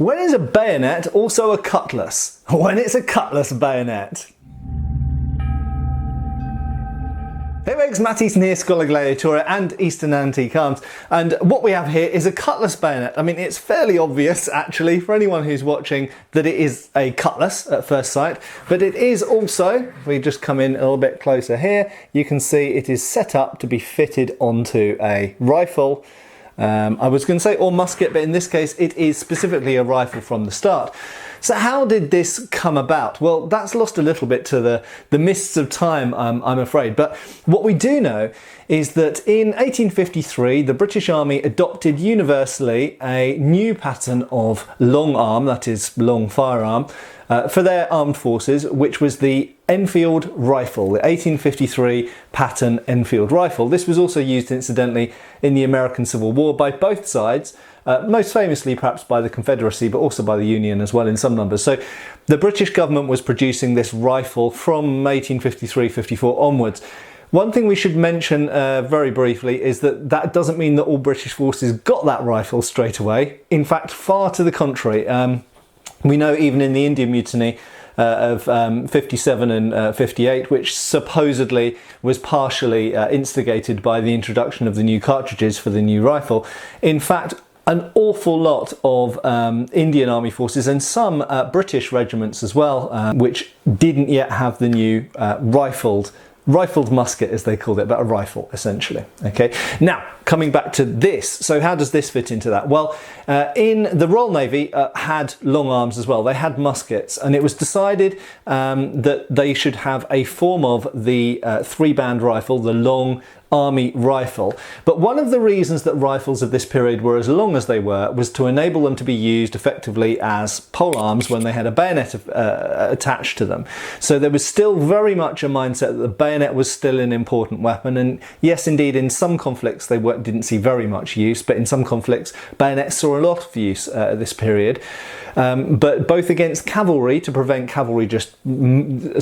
When is a bayonet also a cutlass? When it's a cutlass bayonet? Hey folks, Matt Easton here, Schola Gladiatoria and Easton Antique Arms, and what we have here is a cutlass bayonet. I mean, it's fairly obvious actually for anyone who's watching that it is a cutlass at first sight, but it is also, if we just come in a little bit closer here, you can see it is set up to be fitted onto a rifle. I was going to say or musket, but in this case it is specifically a rifle from the start. So how did this come about? Well, that's lost a little bit to the mists of time, I'm afraid. But what we do know is that in 1853, the British Army adopted universally a new pattern of long arm, that is long firearm, for their armed forces, which was the Enfield rifle, the 1853 pattern Enfield rifle. This was also used, incidentally, in the American Civil War by both sides, most famously perhaps by the Confederacy, but also by the Union as well in some numbers. So the British government was producing this rifle from 1853-54 onwards. One thing we should mention very briefly is that that doesn't mean that all British forces got that rifle straight away. In fact, far to the contrary. We know even in the Indian Mutiny of 57 and 58, which supposedly was partially instigated by the introduction of the new cartridges for the new rifle. In fact, an awful lot of Indian Army forces and some British regiments as well, which didn't yet have the new rifled musket, as they called it, but a rifle essentially. Okay, now coming back to this, so how does this fit into that? Well, in the Royal Navy had long arms as well. They had muskets, and it was decided that they should have a form of the three-band rifle, the long army rifle. But one of the reasons that rifles of this period were as long as they were was to enable them to be used effectively as pole arms when they had a bayonet attached to them. So there was still very much a mindset that the bayonet was still an important weapon, and yes, indeed, in some conflicts they didn't see very much use, but in some conflicts bayonets saw a lot of use at this period. But both against cavalry, to prevent cavalry just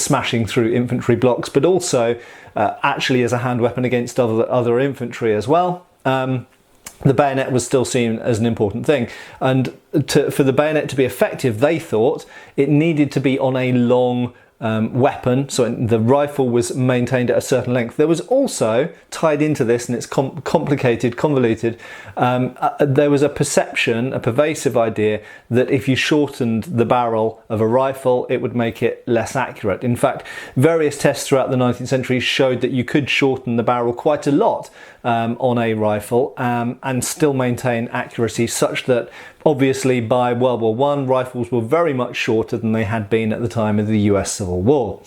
smashing through infantry blocks, but also actually as a hand weapon against other infantry as well. The bayonet was still seen as an important thing, and for the bayonet to be effective, they thought it needed to be on a long weapon, so the rifle was maintained at a certain length. There was also, tied into this, and it's complicated, convoluted, there was a perception, a pervasive idea that if you shortened the barrel of a rifle, it would make it less accurate. In fact, various tests throughout the 19th century showed that you could shorten the barrel quite a lot on a rifle and still maintain accuracy, such that obviously by World War I, rifles were very much shorter than they had been at the time of the US Civil War.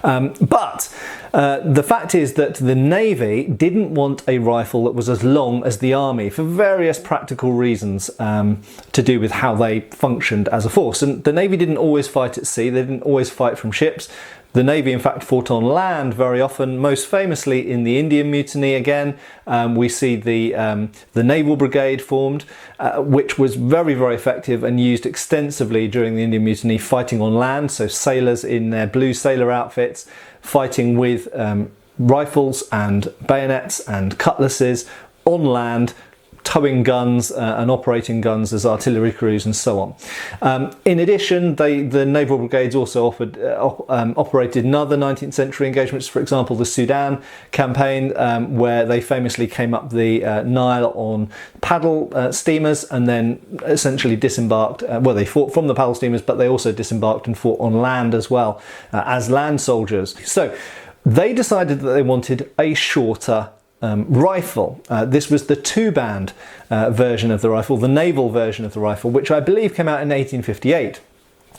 But the fact is that the Navy didn't want a rifle that was as long as the Army for various practical reasons to do with how they functioned as a force. And the Navy didn't always fight at sea, they didn't always fight from ships. The Navy, in fact, fought on land very often, most famously in the Indian Mutiny again. We see the Naval Brigade formed, which was very, very effective and used extensively during the Indian Mutiny, fighting on land, so sailors in their blue sailor outfits, fighting with rifles and bayonets and cutlasses on land, towing guns and operating guns as artillery crews and so on. In addition, the Naval Brigades also operated in other 19th century engagements, for example the Sudan campaign, where they famously came up the Nile on paddle steamers and then essentially disembarked. Well, they fought from the paddle steamers, but they also disembarked and fought on land as well as land soldiers. So they decided that they wanted a shorter rifle. This was the two-band version of the rifle, the naval version of the rifle, which I believe came out in 1858.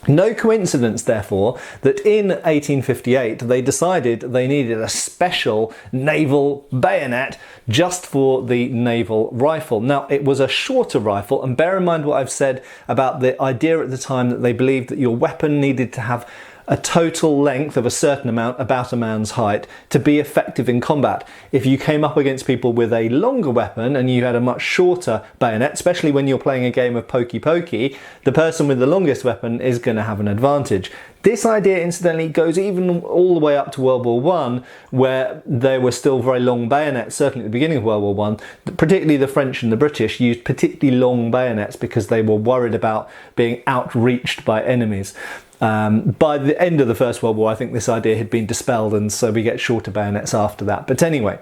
No coincidence, therefore, that in 1858 they decided they needed a special naval bayonet just for the naval rifle. Now, it was a shorter rifle, and bear in mind what I've said about the idea at the time that they believed that your weapon needed to have a total length of a certain amount, about a man's height, to be effective in combat. If you came up against people with a longer weapon and you had a much shorter bayonet, especially when you're playing a game of pokey pokey, the person with the longest weapon is going to have an advantage. This idea, incidentally, goes even all the way up to World War I, where there were still very long bayonets, certainly at the beginning of World War I. Particularly the French and the British used particularly long bayonets because they were worried about being outreached by enemies. By the end of the First World War, I think this idea had been dispelled, and so we get shorter bayonets after that. But anyway,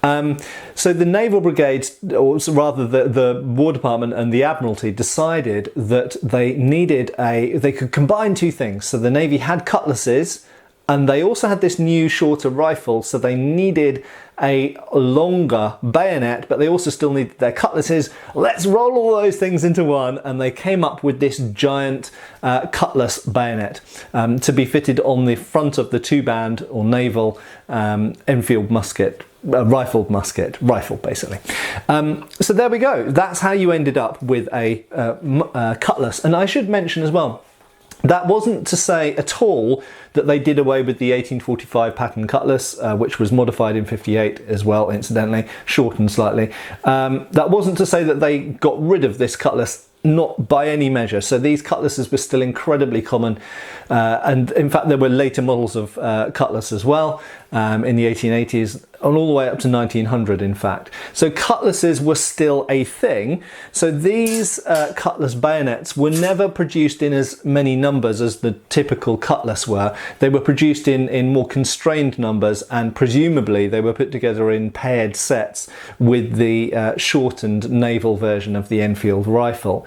so the naval brigades, or rather the War Department and the Admiralty, decided that they could combine two things. So the Navy had cutlasses, and they also had this new shorter rifle, so they needed a longer bayonet, but they also still needed their cutlasses. Let's roll all those things into one, and they came up with this giant cutlass bayonet to be fitted on the front of the two-band or naval Enfield musket. Rifle basically. So there we go. That's how you ended up with a cutlass. And I should mention as well, that wasn't to say at all that they did away with the 1845 pattern cutlass, which was modified in 58 as well, incidentally, shortened slightly. That wasn't to say that they got rid of this cutlass, not by any measure. So these cutlasses were still incredibly common, and in fact there were later models of cutlass as well in the 1880s and all the way up to 1900 in fact. So cutlasses were still a thing. So these cutlass bayonets were never produced in as many numbers as the typical cutlass were. They were produced in more constrained numbers, and presumably they were put together in paired sets with the shortened naval version of the Enfield rifle.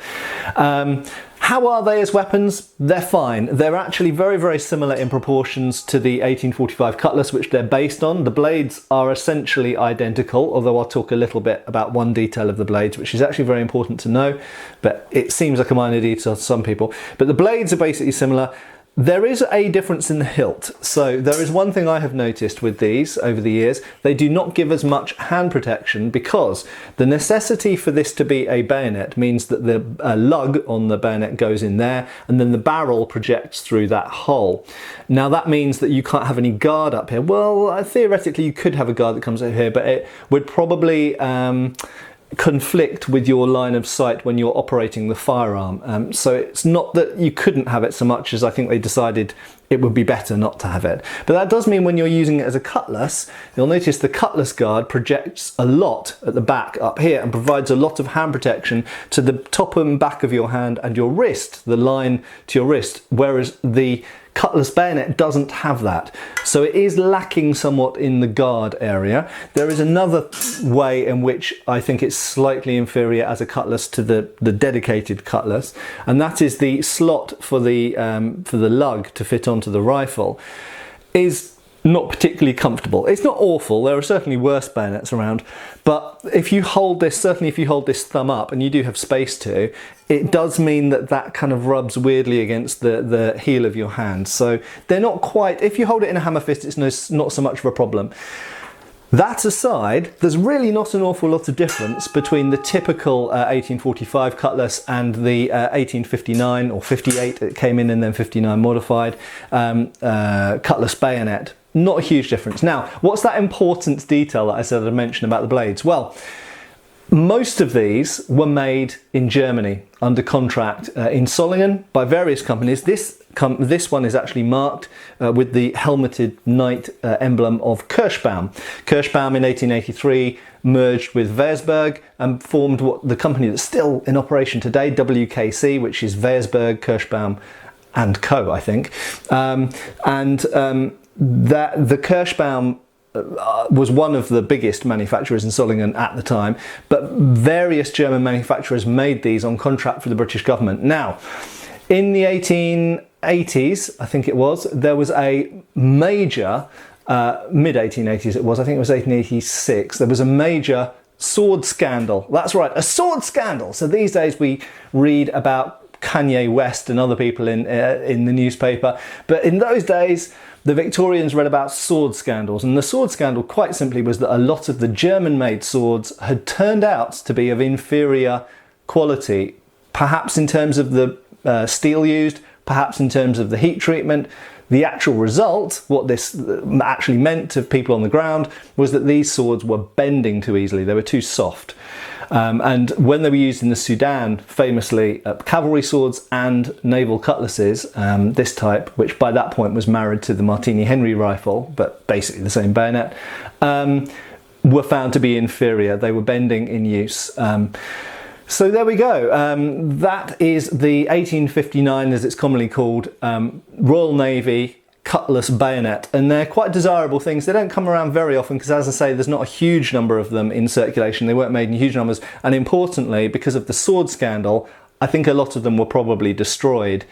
How are they as weapons? They're fine. They're actually very, very similar in proportions to the 1845 cutlass, which they're based on. The blades are essentially identical, although I'll talk a little bit about one detail of the blades, which is actually very important to know, but it seems like a minor detail to some people. But the blades are basically similar. There is a difference in the hilt. So there is one thing I have noticed with these over the years. They do not give as much hand protection because the necessity for this to be a bayonet means that the lug on the bayonet goes in there and then the barrel projects through that hole. Now that means that you can't have any guard up here. Well, theoretically you could have a guard that comes up here, but it would probably conflict with your line of sight when you're operating the firearm. So it's not that you couldn't have it so much as I think they decided it would be better not to have it. But that does mean when you're using it as a cutlass, you'll notice the cutlass guard projects a lot at the back up here and provides a lot of hand protection to the top and back of your hand and your wrist, the line to your wrist, whereas the cutlass bayonet doesn't have that. So it is lacking somewhat in the guard area. There is another way in which I think it's slightly inferior as a cutlass to the dedicated cutlass, and that is the slot for the lug to fit onto the rifle is not particularly comfortable. It's not awful, there are certainly worse bayonets around, but if you hold this, certainly if you hold this thumb up, and you do have space to, it does mean that that kind of rubs weirdly against the heel of your hand. So they're not quite, if you hold it in a hammer fist, it's not so much of a problem. That aside, there's really not an awful lot of difference between the typical 1845 cutlass and the 1859 or 58, it came in and then 59 modified, cutlass bayonet. Not a huge difference. Now, what's that important detail that I said I'd mention about the blades? Well, most of these were made in Germany under contract in Solingen by various companies. This one is actually marked with the helmeted knight emblem of Kirschbaum. Kirschbaum in 1883 merged with Wersberg and formed what the company that's still in operation today, WKC, which is Wersberg, Kirschbaum and Co, I think. That the Kirschbaum was one of the biggest manufacturers in Solingen at the time, but various German manufacturers made these on contract for the British government. Now, in the 1880s, I think it was, there was a major, mid-1880s it was, I think it was 1886, there was a major sword scandal. That's right, a sword scandal. So these days we read about Kanye West and other people in the newspaper, but in those days the Victorians read about sword scandals, and the sword scandal quite simply was that a lot of the German-made swords had turned out to be of inferior quality, perhaps in terms of the steel used, perhaps in terms of the heat treatment. The actual result, what this actually meant to people on the ground, was that these swords were bending too easily. They were too soft. And when they were used in the Sudan, famously, cavalry swords and naval cutlasses, this type, which by that point was married to the Martini Henry rifle, but basically the same bayonet, were found to be inferior. They were bending in use. So there we go. That is the 1859, as it's commonly called, Royal Navy Cutlass bayonet, and they're quite desirable things. They don't come around very often because, as I say, there's not a huge number of them in circulation. They weren't made in huge numbers, and importantly, because of the sword scandal, I think a lot of them were probably destroyed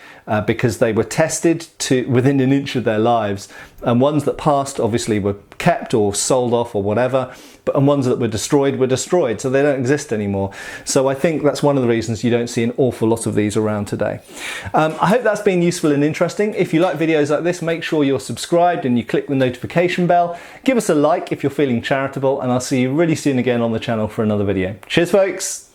because they were tested to within an inch of their lives, and ones that passed obviously were kept or sold off or whatever, and ones that were destroyed, so they don't exist anymore. So I think that's one of the reasons you don't see an awful lot of these around today. I hope that's been useful and interesting. If you like videos like this, make sure you're subscribed and you click the notification bell. Give us a like if you're feeling charitable, and I'll see you really soon again on the channel for another video. Cheers, folks!